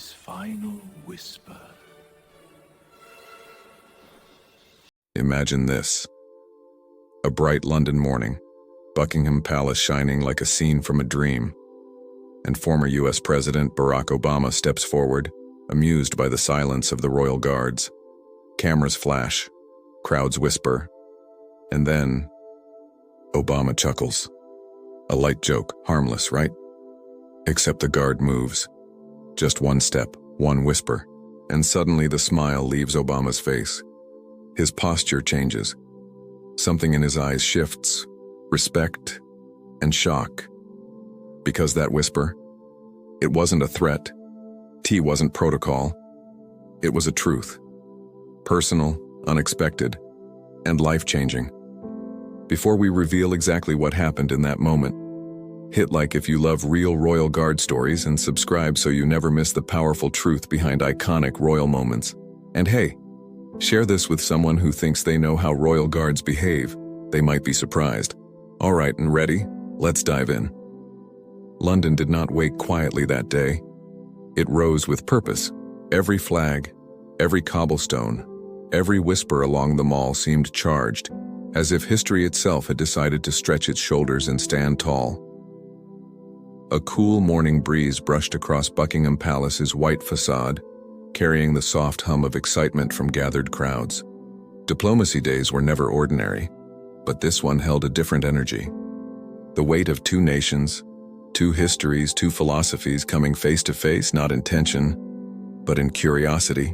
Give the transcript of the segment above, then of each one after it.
his final whisper. Imagine this. A bright London morning, Buckingham Palace shining like a scene from a dream, and former US President Barack Obama steps forward, amused by the silence of the royal guards. Cameras flash, crowds whisper, and then Obama chuckles. A light joke, harmless, right? Except the guard moves. Just one step, one whisper, and suddenly the smile leaves Obama's face. His posture changes. Something in his eyes shifts, respect and shock. Because that whisper, it wasn't a threat. Tea wasn't protocol. It was a truth. Personal, unexpected, and life-changing. Before we reveal exactly what happened in that moment, hit like if you love real Royal Guard stories and subscribe so you never miss the powerful truth behind iconic royal moments. And hey, share this with someone who thinks they know how Royal Guards behave. They might be surprised. All right, and ready? Let's dive in. London did not wake quietly that day. It rose with purpose. Every flag, every cobblestone, every whisper along the mall seemed charged, as if history itself had decided to stretch its shoulders and stand tall. A cool morning breeze brushed across Buckingham Palace's white facade, carrying the soft hum of excitement from gathered crowds. Diplomacy days were never ordinary, but this one held a different energy. The weight of two nations, two histories, two philosophies coming face to face, not in tension, but in curiosity.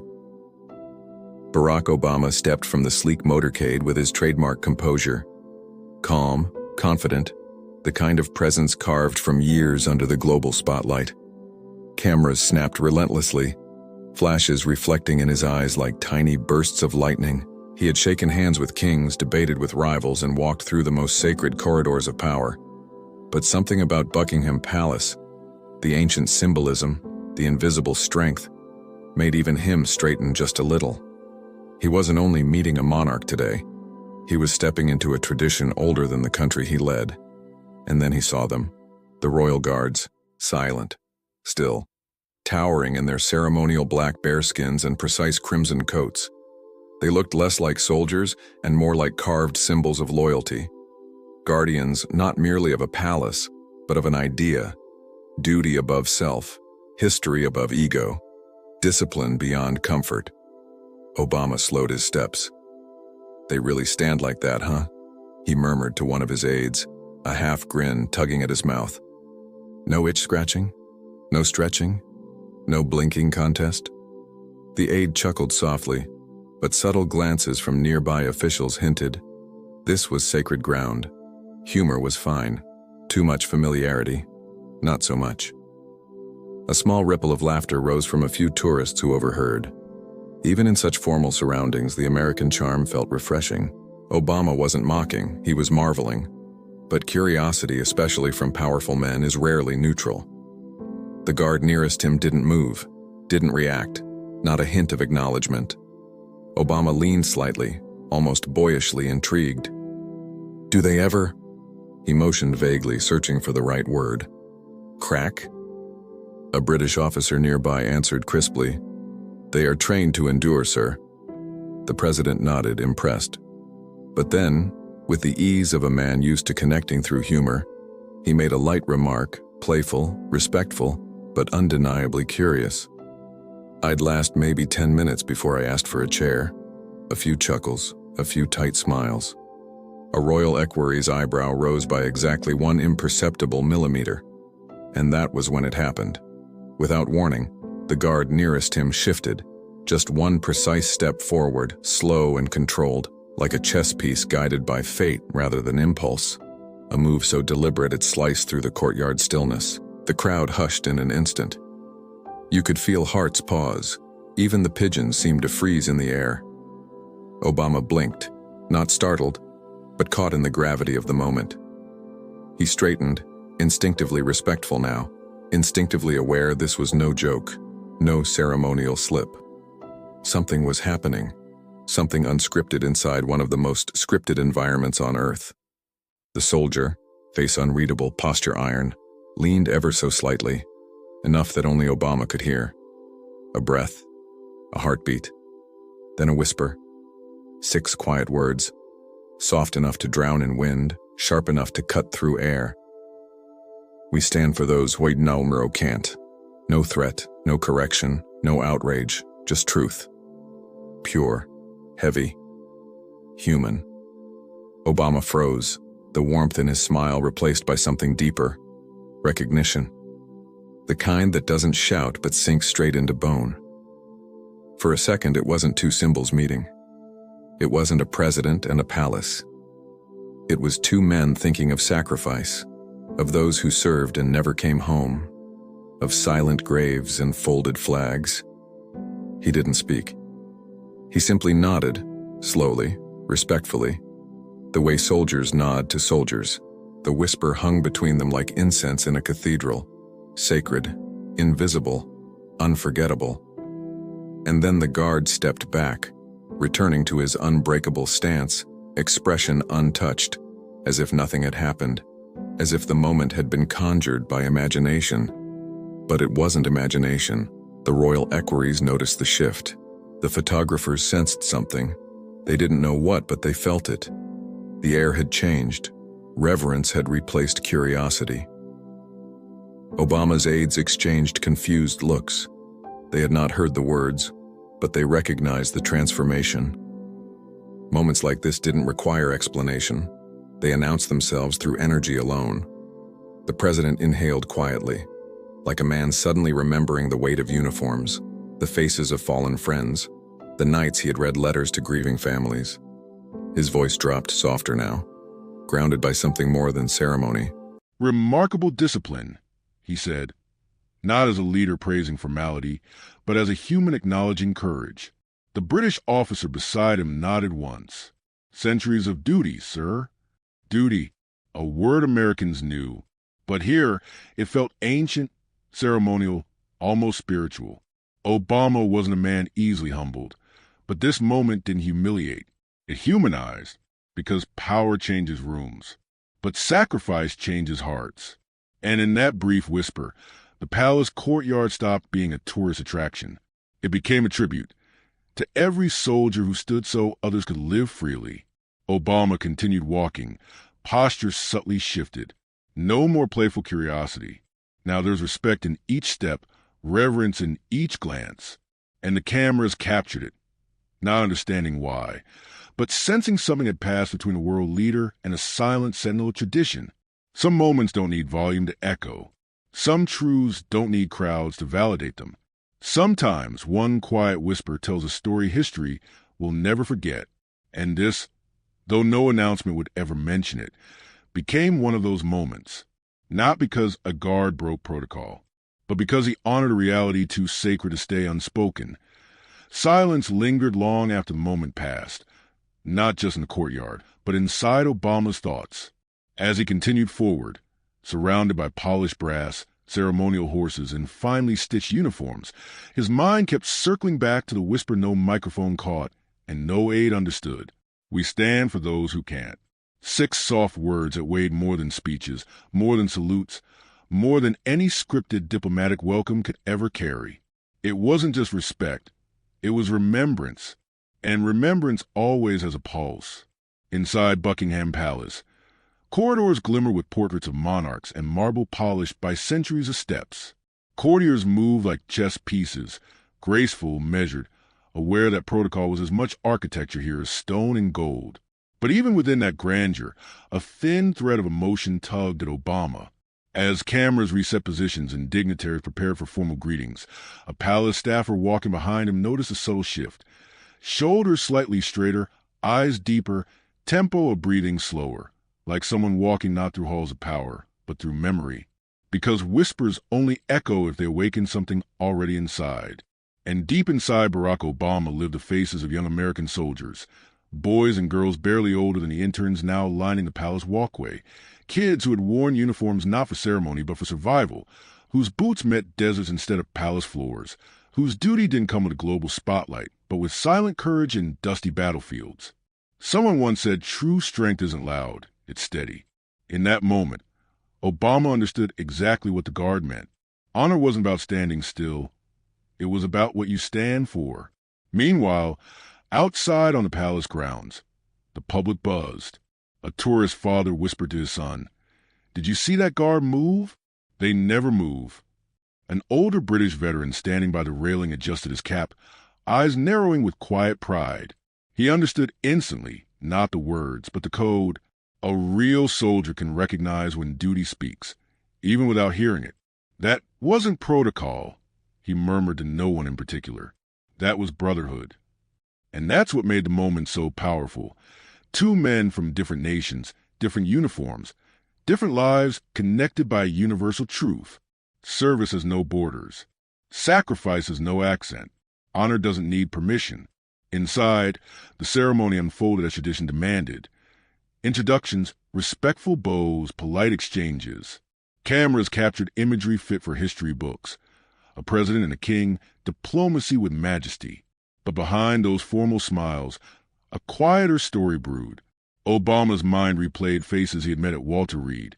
Barack Obama stepped from the sleek motorcade with his trademark composure. Calm, confident, the kind of presence carved from years under the global spotlight. Cameras snapped relentlessly, flashes reflecting in his eyes like tiny bursts of lightning. He had shaken hands with kings, debated with rivals, and walked through the most sacred corridors of power. But something about Buckingham Palace, the ancient symbolism, the invisible strength, made even him straighten just a little. He wasn't only meeting a monarch today, he was stepping into a tradition older than the country he led. And then he saw them, the royal guards, silent, still, towering in their ceremonial black bearskins and precise crimson coats. They looked less like soldiers and more like carved symbols of loyalty. Guardians not merely of a palace, but of an idea, duty above self, history above ego, discipline beyond comfort. Obama slowed his steps. "They really stand like that, huh?" he murmured to one of his aides, a half grin tugging at his mouth. "No itch scratching? No stretching? No blinking contest?" The aide chuckled softly, but subtle glances from nearby officials hinted. This was sacred ground. Humor was fine. Too much familiarity, not so much. A small ripple of laughter rose from a few tourists who overheard. Even in such formal surroundings, the American charm felt refreshing. Obama wasn't mocking, he was marveling. But curiosity, especially from powerful men, is rarely neutral. The guard nearest him didn't move, didn't react, not a hint of acknowledgement. Obama leaned slightly, almost boyishly intrigued. "Do they ever?" He motioned vaguely, searching for the right word. "Crack?" A British officer nearby answered crisply. "They are trained to endure, sir." The president nodded, impressed. But then, with the ease of a man used to connecting through humor, he made a light remark, playful, respectful, but undeniably curious. "I'd last maybe 10 minutes before I asked for a chair." A few chuckles, a few tight smiles. A royal equerry's eyebrow rose by exactly 1 imperceptible millimeter. And that was when it happened. Without warning, the guard nearest him shifted, just one precise step forward, slow and controlled, like a chess piece guided by fate rather than impulse. A move so deliberate it sliced through the courtyard stillness. The crowd hushed in an instant. You could feel hearts pause. Even the pigeons seemed to freeze in the air. Obama blinked, not startled, but caught in the gravity of the moment. He straightened, instinctively respectful now, instinctively aware this was no joke, no ceremonial slip. Something was happening, something unscripted inside one of the most scripted environments on Earth. The soldier, face unreadable, posture iron, leaned ever so slightly, enough that only Obama could hear. A breath, a heartbeat, then a whisper. 6 quiet words, soft enough to drown in wind, sharp enough to cut through air. We stand for those white Nalmro can't. No threat, no correction, no outrage, just truth. Pure, heavy, human. Obama froze, the warmth in his smile replaced by something deeper. Recognition. The kind that doesn't shout but sinks straight into bone. For a second, it wasn't two symbols meeting. It wasn't a president and a palace. It was 2 men thinking of sacrifice, of those who served and never came home, of silent graves and folded flags. He didn't speak. He simply nodded, slowly, respectfully, the way soldiers nod to soldiers. The whisper hung between them like incense in a cathedral, sacred, invisible, unforgettable. And then the guard stepped back, returning to his unbreakable stance, expression untouched, as if nothing had happened, as if the moment had been conjured by imagination. But it wasn't imagination. The royal equerries noticed the shift. The photographers sensed something. They didn't know what, but they felt it. The air had changed. Reverence had replaced curiosity. Obama's aides exchanged confused looks. They had not heard the words, but they recognized the transformation. Moments like this didn't require explanation. They announced themselves through energy alone. The president inhaled quietly, like a man suddenly remembering the weight of uniforms, the faces of fallen friends, the nights he had read letters to grieving families. His voice dropped softer now, grounded by something more than ceremony. "Remarkable discipline," he said, not as a leader praising formality, but as a human acknowledging courage. The British officer beside him nodded once. "Centuries of duty, sir." Duty, a word Americans knew, but here it felt ancient, ceremonial, almost spiritual. Obama wasn't a man easily humbled, but this moment didn't humiliate. It humanized, because power changes rooms, but sacrifice changes hearts. And in that brief whisper, the palace courtyard stopped being a tourist attraction. It became a tribute to every soldier who stood so others could live freely. Obama continued walking, posture subtly shifted. No more playful curiosity. Now there's respect in each step, reverence in each glance. And the cameras captured it, not understanding why, but sensing something had passed between a world leader and a silent sentinel of tradition. Some moments don't need volume to echo. Some truths don't need crowds to validate them. Sometimes one quiet whisper tells a story history will never forget. And this, though no announcement would ever mention it, became one of those moments. Not because a guard broke protocol, but because he honored a reality too sacred to stay unspoken. Silence lingered long after the moment passed, not just in the courtyard, but inside Obama's thoughts. As he continued forward, surrounded by polished brass, ceremonial horses, and finely stitched uniforms, his mind kept circling back to the whisper no microphone caught and no aide understood. "We stand for those who can't." 6 soft words that weighed more than speeches, more than salutes, more than any scripted diplomatic welcome could ever carry. It wasn't just respect, it was remembrance, and remembrance always has a pulse. Inside Buckingham Palace, corridors glimmer with portraits of monarchs and marble polished by centuries of steps. Courtiers move like chess pieces, graceful, measured, aware that protocol was as much architecture here as stone and gold. But even within that grandeur, a thin thread of emotion tugged at Obama. As cameras reset positions and dignitaries prepared for formal greetings, a palace staffer walking behind him noticed a subtle shift. Shoulders slightly straighter, eyes deeper, tempo of breathing slower, like someone walking not through halls of power, but through memory. Because whispers only echo if they awaken something already inside. And deep inside Barack Obama lived the faces of young American soldiers, boys and girls barely older than the interns now lining the palace walkway, kids who had worn uniforms not for ceremony but for survival, whose boots met deserts instead of palace floors, whose duty didn't come with a global spotlight, but with silent courage in dusty battlefields. Someone once said true strength isn't loud, it's steady. In that moment, Obama understood exactly what the guard meant. Honor wasn't about standing still. It was about what you stand for. Meanwhile, outside on the palace grounds, the public buzzed. A tourist father whispered to his son, "Did you see that guard move?" They never move. An older British veteran standing by the railing adjusted his cap, eyes narrowing with quiet pride. He understood instantly, not the words, but the code. A real soldier can recognize when duty speaks, even without hearing it. That wasn't protocol, he murmured to no one in particular. That was brotherhood. And that's what made the moment so powerful. Two men from different nations, different uniforms, different lives connected by a universal truth. Service has no borders. Sacrifice has no accent. Honor doesn't need permission. Inside, the ceremony unfolded as tradition demanded. Introductions, respectful bows, polite exchanges. Cameras captured imagery fit for history books. A president and a king, diplomacy with majesty. But behind those formal smiles, a quieter story brewed. Obama's mind replayed faces he had met at Walter Reed,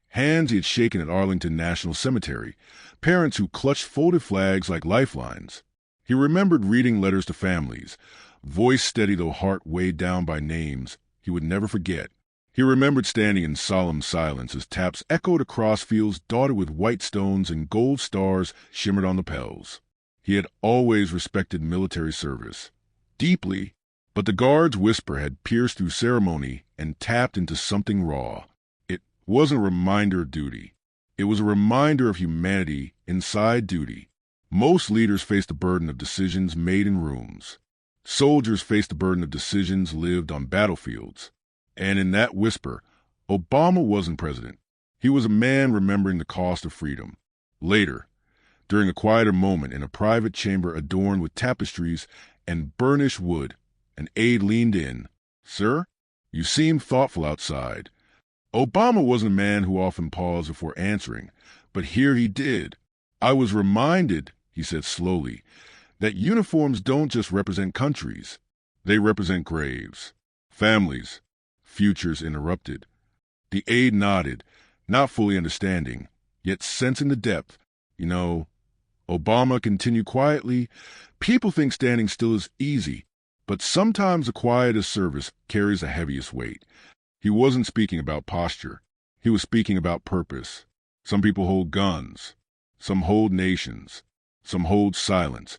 hands he had shaken at Arlington National Cemetery, parents who clutched folded flags like lifelines. He remembered reading letters to families, voice steady though heart weighed down by names he would never forget. He remembered standing in solemn silence as taps echoed across fields dotted with white stones and gold stars shimmered on the pels. He had always respected military service, deeply, but the guard's whisper had pierced through ceremony and tapped into something raw. It wasn't a reminder of duty. It was a reminder of humanity inside duty. Most leaders face the burden of decisions made in rooms. Soldiers face the burden of decisions lived on battlefields. And in that whisper, Obama wasn't president. He was a man remembering the cost of freedom. Later, during a quieter moment in a private chamber adorned with tapestries and burnished wood, an aide leaned in. "Sir, you seem thoughtful outside." Obama wasn't a man who often paused before answering, but here he did. "I was reminded," he said slowly, "that uniforms don't just represent countries. They represent graves, families, futures interrupted." The aide nodded, not fully understanding, yet sensing the depth. "You know," Obama continued quietly, "people think standing still is easy, but sometimes the quietest service carries the heaviest weight." He wasn't speaking about posture. He was speaking about purpose. Some people hold guns. Some hold nations. Some hold silence.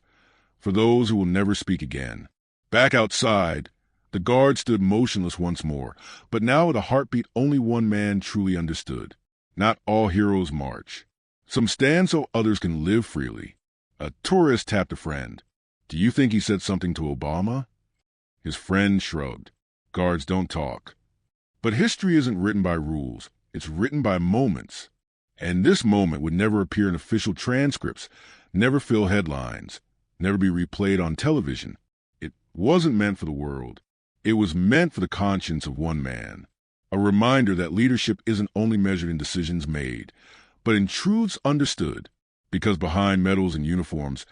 For those who will never speak again. Back outside, the guard stood motionless once more, but now with a heartbeat only one man truly understood. Not all heroes march. Some stand so others can live freely. A tourist tapped a friend. "Do you think he said something to Obama?" His friend shrugged. Guards don't talk. But history isn't written by rules. It's written by moments. And this moment would never appear in official transcripts, never fill headlines, never be replayed on television. It wasn't meant for the world. It was meant for the conscience of one man. A reminder that leadership isn't only measured in decisions made, but in truths understood. Because behind medals and uniforms,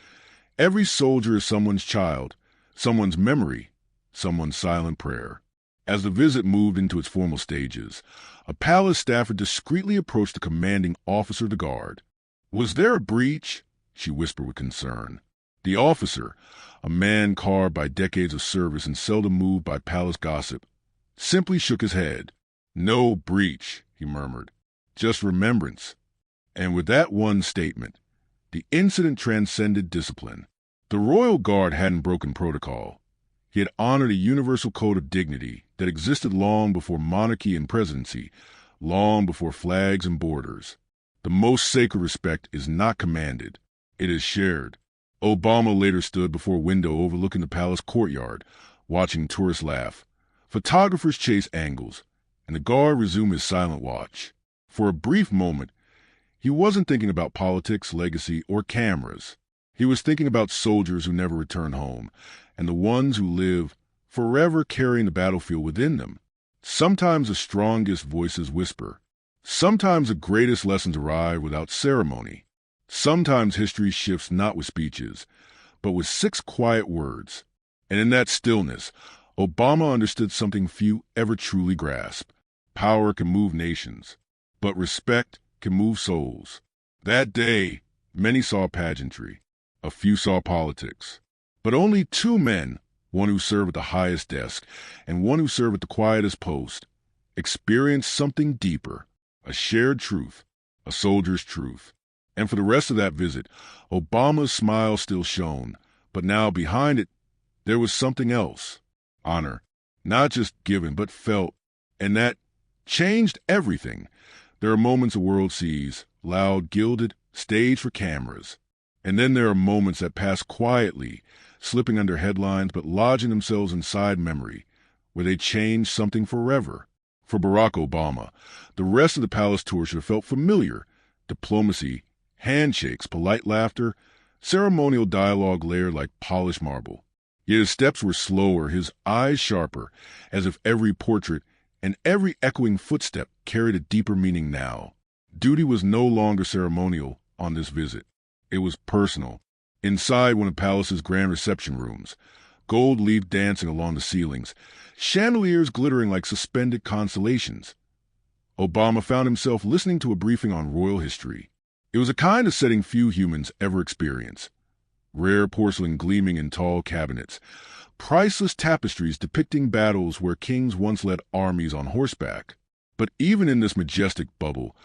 every soldier is someone's child, someone's memory, someone's silent prayer. As the visit moved into its formal stages, a palace staffer discreetly approached the commanding officer of the guard. "Was there a breach?" she whispered with concern. The officer, a man carved by decades of service and seldom moved by palace gossip, simply shook his head. "No breach," he murmured. "Just remembrance." And with that one statement, the incident transcended discipline. The royal guard hadn't broken protocol. He had honored a universal code of dignity that existed long before monarchy and presidency, long before flags and borders. The most sacred respect is not commanded. It is shared. Obama later stood before a window overlooking the palace courtyard, watching tourists laugh. Photographers chased angles, and the guard resumed his silent watch. For a brief moment, he wasn't thinking about politics, legacy, or cameras. He was thinking about soldiers who never return home, and the ones who live forever carrying the battlefield within them. Sometimes the strongest voices whisper. Sometimes the greatest lessons arrive without ceremony. Sometimes history shifts not with speeches, but with 6 quiet words. And in that stillness, Obama understood something few ever truly grasp. Power can move nations, but respect can move souls. That day, many saw pageantry. A few saw politics. But only two men, one who served at the highest desk and one who served at the quietest post, experienced something deeper, a shared truth, a soldier's truth. And for the rest of that visit, Obama's smile still shone, but now behind it, there was something else. Honor, not just given, but felt, and that changed everything. There are moments the world sees, loud, gilded, staged for cameras. And then there are moments that pass quietly, slipping under headlines but lodging themselves inside memory, where they change something forever. For Barack Obama, the rest of the palace tour should have felt familiar. Diplomacy, handshakes, polite laughter, ceremonial dialogue layered like polished marble. Yet his steps were slower, his eyes sharper, as if every portrait and every echoing footstep carried a deeper meaning now. Duty was no longer ceremonial on this visit. It was personal. Inside one of the palace's grand reception rooms, gold leaf dancing along the ceilings, chandeliers glittering like suspended constellations, Obama found himself listening to a briefing on royal history. It was a kind of setting few humans ever experience. Rare porcelain gleaming in tall cabinets, priceless tapestries depicting battles where kings once led armies on horseback. But even in this majestic bubble,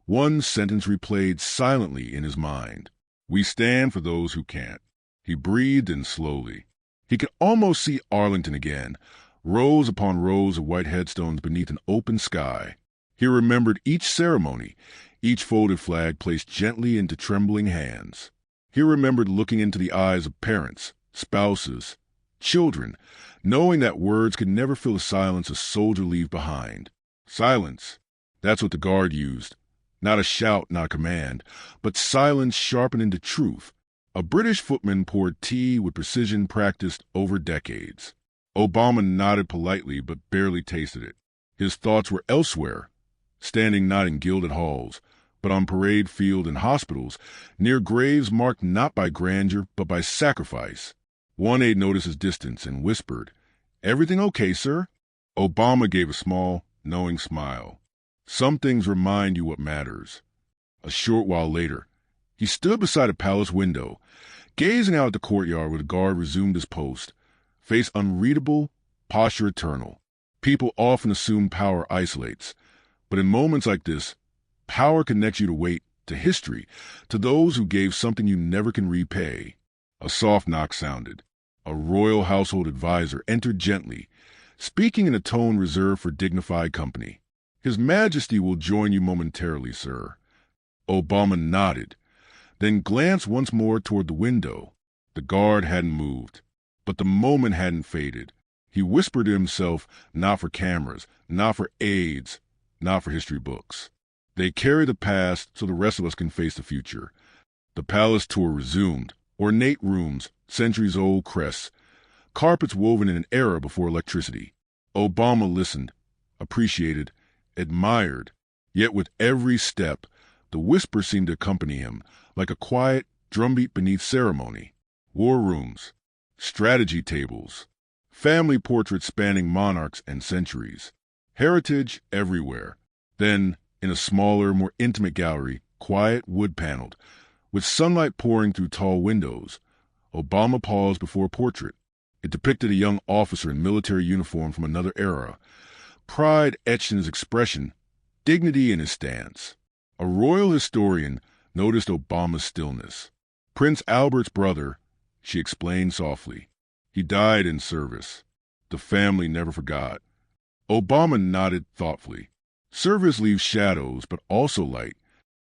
one sentence replayed silently in his mind. "We stand for those who can't." He breathed in slowly. He could almost see Arlington again, rows upon rows of white headstones beneath an open sky. He remembered each ceremony, each folded flag placed gently into trembling hands. He remembered looking into the eyes of parents, spouses, children, knowing that words could never fill the silence a soldier leaves behind. Silence. That's what the guard used. Not a shout, not a command, but silence sharpened into truth. A British footman poured tea with precision practiced over decades. Obama nodded politely but barely tasted it. His thoughts were elsewhere, standing not in gilded halls, but on parade field and hospitals, near graves marked not by grandeur but by sacrifice. One aide noticed his distance and whispered, "Everything okay, sir?" Obama gave a small, knowing smile. Some things remind you what matters. A short while later, he stood beside a palace window, gazing out at the courtyard where the guard resumed his post, face unreadable, posture eternal. People often assume power isolates, but in moments like this, power connects you to weight, to history, to those who gave something you never can repay. A soft knock sounded. A royal household advisor entered gently, speaking in a tone reserved for dignified company. "His Majesty will join you momentarily, sir." Obama nodded, then glanced once more toward the window. The guard hadn't moved, but the moment hadn't faded. He whispered to himself, not for cameras, not for aides, not for history books. They carry the past so the rest of us can face the future. The palace tour resumed. Ornate rooms, centuries-old crests, carpets woven in an era before electricity. Obama listened, appreciated, admired, yet with every step, the whisper seemed to accompany him, like a quiet drumbeat beneath ceremony. War rooms, strategy tables, family portraits spanning monarchs and centuries, heritage everywhere. Then, in a smaller, more intimate gallery, quiet, wood-paneled, with sunlight pouring through tall windows, Obama paused before a portrait. It depicted a young officer in military uniform from another era, pride etched in his expression, dignity in his stance. A royal historian noticed Obama's stillness. "Prince Albert's brother," she explained softly. "He died in service. The family never forgot." Obama nodded thoughtfully. Service leaves shadows, but also light.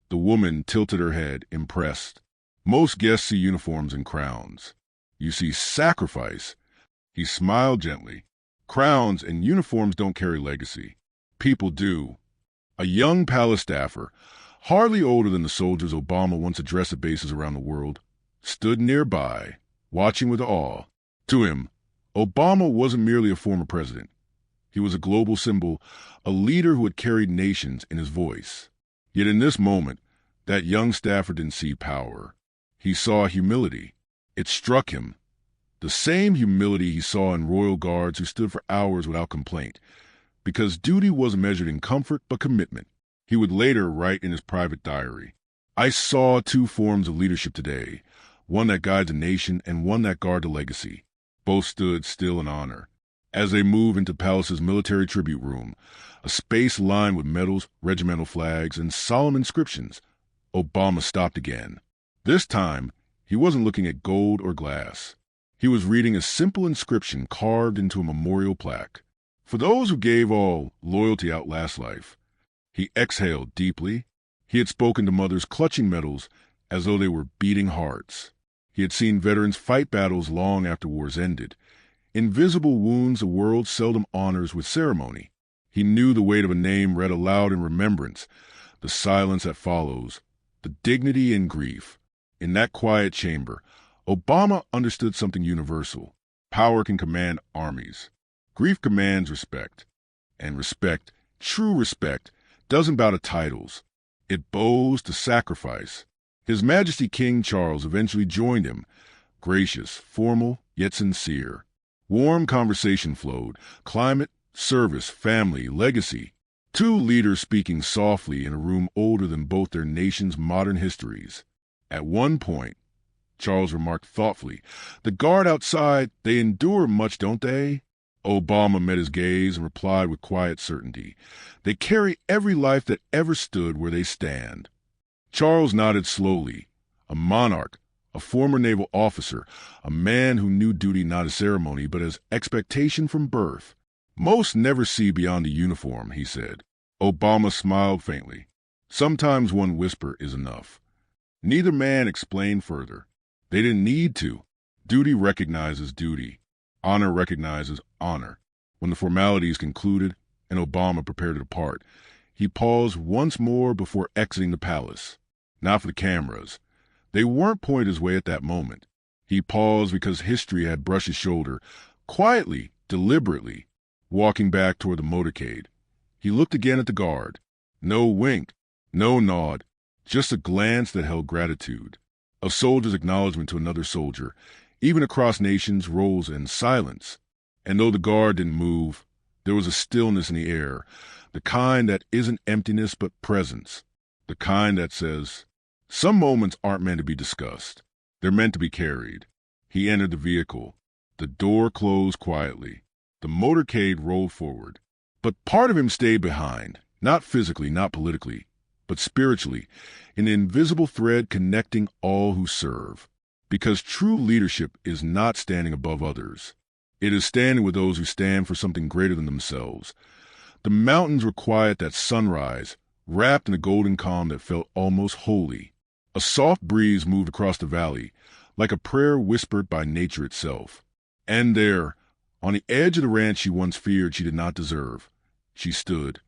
The woman tilted her head, impressed. "Most guests see uniforms and crowns. You see sacrifice." He smiled gently. "Crowns and uniforms don't carry legacy. People do." A young palace staffer, hardly older than the soldiers Obama once addressed at bases around the world, stood nearby, watching with awe. To him, Obama wasn't merely a former president. He was a global symbol, a leader who had carried nations in his voice. Yet in this moment, that young staffer didn't see power. He saw humility. It struck him. The same humility he saw in royal guards who stood for hours without complaint, because duty wasn't measured in comfort but commitment. He would later write in his private diary, "I saw two forms of leadership today, one that guides a nation and one that guards a legacy. Both stood still in honor. As they moved into Palace's military tribute room, a space lined with medals, regimental flags, and solemn inscriptions, Obama stopped again. This time, he wasn't looking at gold or glass. He was reading a simple inscription carved into a memorial plaque. For those who gave all, loyalty outlasts life. He exhaled deeply. He had spoken to mothers clutching medals as though they were beating hearts. He had seen veterans fight battles long after wars ended. Invisible wounds the world seldom honors with ceremony. He knew the weight of a name read aloud in remembrance, the silence that follows, the dignity in grief. In that quiet chamber, Obama understood something universal. Power can command armies. Grief commands respect. And respect, true respect, doesn't bow to titles. It bows to sacrifice. His Majesty King Charles eventually joined him, gracious, formal, yet sincere. Warm conversation flowed, climate, service, family, legacy. Two leaders speaking softly in a room older than both their nations' modern histories. At one point, Charles remarked thoughtfully, "The guard outside, they endure much, don't they?" Obama met his gaze and replied with quiet certainty, "They carry every life that ever stood where they stand." Charles nodded slowly. A monarch, a former naval officer, a man who knew duty not as ceremony but as expectation from birth. "Most never see beyond the uniform," he said. Obama smiled faintly. "Sometimes one whisper is enough." Neither man explained further. They didn't need to. Duty recognizes duty. Honor recognizes honor. When the formalities concluded and Obama prepared to depart, he paused once more before exiting the palace. Not for the cameras. They weren't pointed his way at that moment. He paused because history had brushed his shoulder, quietly, deliberately, walking back toward the motorcade. He looked again at the guard. No wink, no nod, just a glance that held gratitude. A soldier's acknowledgement to another soldier, even across nations, roles, and silence. And though the guard didn't move, there was a stillness in the air, the kind that isn't emptiness but presence, the kind that says, some moments aren't meant to be discussed. They're meant to be carried. He entered the vehicle. The door closed quietly. The motorcade rolled forward. But part of him stayed behind, not physically, not politically, but spiritually, an invisible thread connecting all who serve. Because true leadership is not standing above others. It is standing with those who stand for something greater than themselves. The mountains were quiet at sunrise, wrapped in a golden calm that felt almost holy. A soft breeze moved across the valley, like a prayer whispered by nature itself. And there, on the edge of the ranch she once feared she did not deserve, she stood.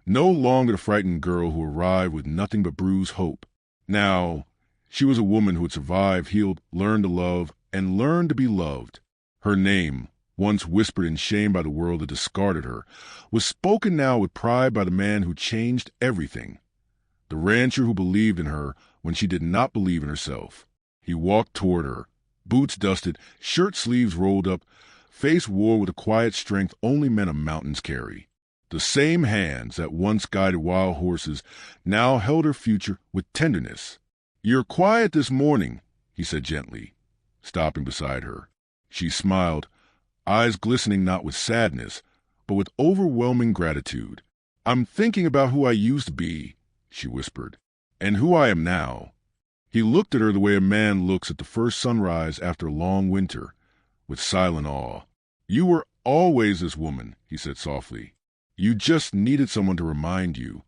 No longer the frightened girl who arrived with nothing but bruised hope. Now, she was a woman who had survived, healed, learned to love, and learned to be loved. Her name, once whispered in shame by the world that discarded her, was spoken now with pride by the man who changed everything. The rancher who believed in her when she did not believe in herself. He walked toward her, boots dusted, shirt sleeves rolled up, face wore with a quiet strength only men of mountains carry. The same hands that once guided wild horses now held her future with tenderness. "You're quiet this morning," he said gently, stopping beside her. She smiled, eyes glistening not with sadness, but with overwhelming gratitude. "I'm thinking about who I used to be," she whispered, "and who I am now." He looked at her the way a man looks at the first sunrise after a long winter, with silent awe. "You were always this woman," he said softly. "You just needed someone to remind you."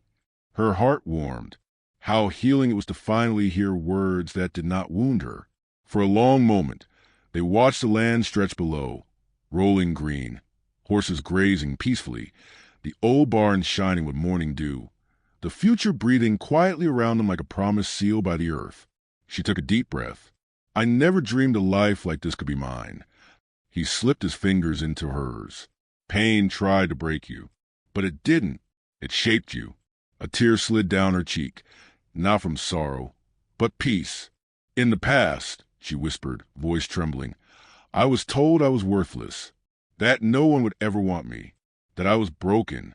Her heart warmed. How healing it was to finally hear words that did not wound her. For a long moment, they watched the land stretch below, rolling green, horses grazing peacefully, the old barn shining with morning dew, the future breathing quietly around them like a promise sealed by the earth. She took a deep breath. "I never dreamed a life like this could be mine." He slipped his fingers into hers. "Pain tried to break you, but it didn't. It shaped you." A tear slid down her cheek, not from sorrow, but peace. "In the past," she whispered, voice trembling, "I was told I was worthless, that no one would ever want me, that I was broken."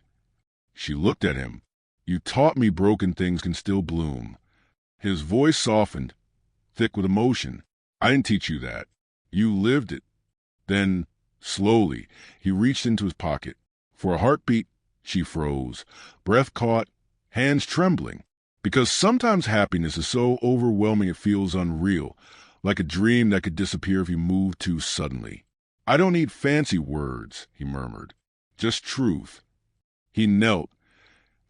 She looked at him. "You taught me broken things can still bloom." His voice softened, thick with emotion. I didn't teach you that. You lived it. Then, slowly, he reached into his pocket. For a heartbeat, she froze, breath caught, hands trembling. Because sometimes happiness is so overwhelming it feels unreal, like a dream that could disappear if you move too suddenly. I don't need fancy words, he murmured. Just truth. He knelt,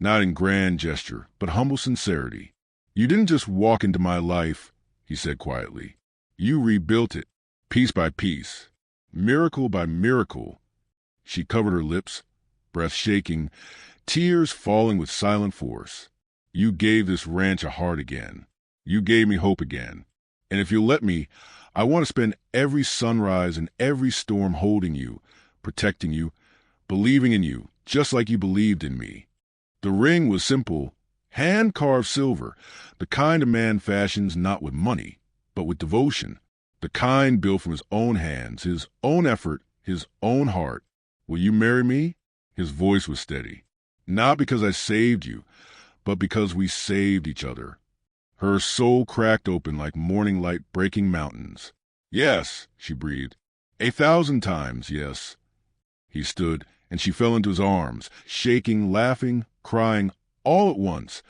not in grand gesture, but humble sincerity. You didn't just walk into my life, he said quietly. You rebuilt it, piece by piece, miracle by miracle. She covered her lips, breath shaking, tears falling with silent force. You gave this ranch a heart again. You gave me hope again. And if you'll let me, I want to spend every sunrise and every storm holding you, protecting you, believing in you, just like you believed in me. The ring was simple, hand-carved silver, the kind a man fashions not with money, but with devotion, the kind built from his own hands, his own effort, his own heart. Will you marry me? His voice was steady. Not because I saved you, but because we saved each other. Her soul cracked open like morning light breaking mountains. Yes, she breathed. 1,000 times, yes. He stood, and she fell into his arms, shaking, laughing, crying, all at once.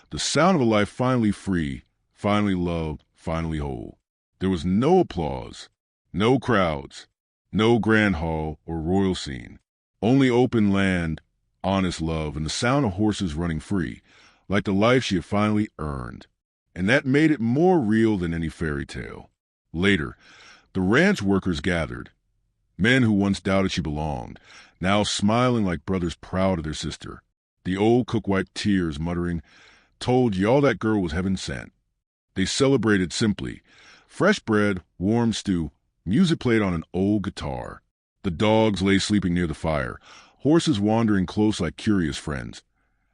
The sound of a life finally free, finally loved, finally whole. There was no applause, no crowds, no grand hall or royal scene. Only open land, honest love, and the sound of horses running free, like the life she had finally earned. And that made it more real than any fairy tale. Later, the ranch workers gathered. Men who once doubted she belonged, now smiling like brothers proud of their sister. The old cook wiped tears, muttering, "Told you all that girl was heaven sent." They celebrated simply. Fresh bread, warm stew, music played on an old guitar. The dogs lay sleeping near the fire, horses wandering close like curious friends,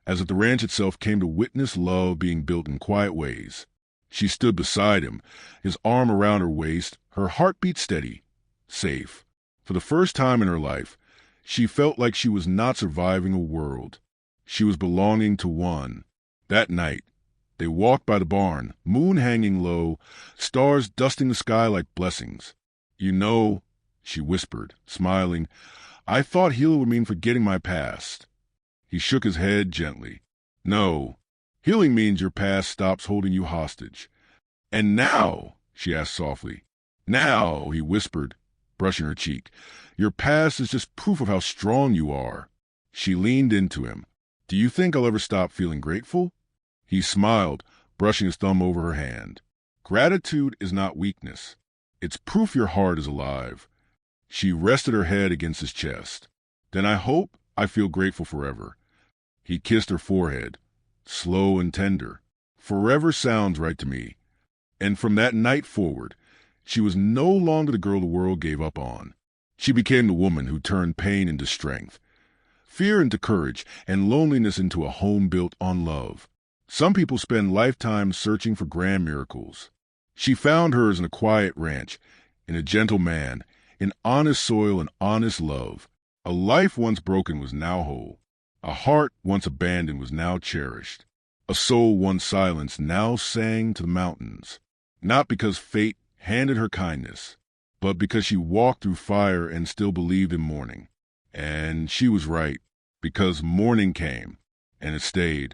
as if the ranch itself came to witness love being built in quiet ways. She stood beside him, his arm around her waist, her heartbeat steady, safe. For the first time in her life, she felt like she was not surviving a world. She was belonging to one. That night, they walked by the barn, moon hanging low, stars dusting the sky like blessings. "You know," she whispered, smiling, "I thought healing would mean forgetting my past." He shook his head gently. "No, healing means your past stops holding you hostage." "And now?" she asked softly. "Now," he whispered, brushing her cheek, "your past is just proof of how strong you are." She leaned into him. "Do you think I'll ever stop feeling grateful?" He smiled, brushing his thumb over her hand. "Gratitude is not weakness. It's proof your heart is alive." She rested her head against his chest. "Then I hope I feel grateful forever." He kissed her forehead, slow and tender. "Forever sounds right to me." And from that night forward, she was no longer the girl the world gave up on. She became the woman who turned pain into strength, fear into courage, and loneliness into a home built on love. Some people spend lifetimes searching for grand miracles. She found hers in a quiet ranch, in a gentle man, in honest soil and honest love. A life once broken was now whole. A heart once abandoned was now cherished. A soul once silenced now sang to the mountains. Not because fate handed her kindness, but because she walked through fire and still believed in morning. And she was right, because morning came, and it stayed.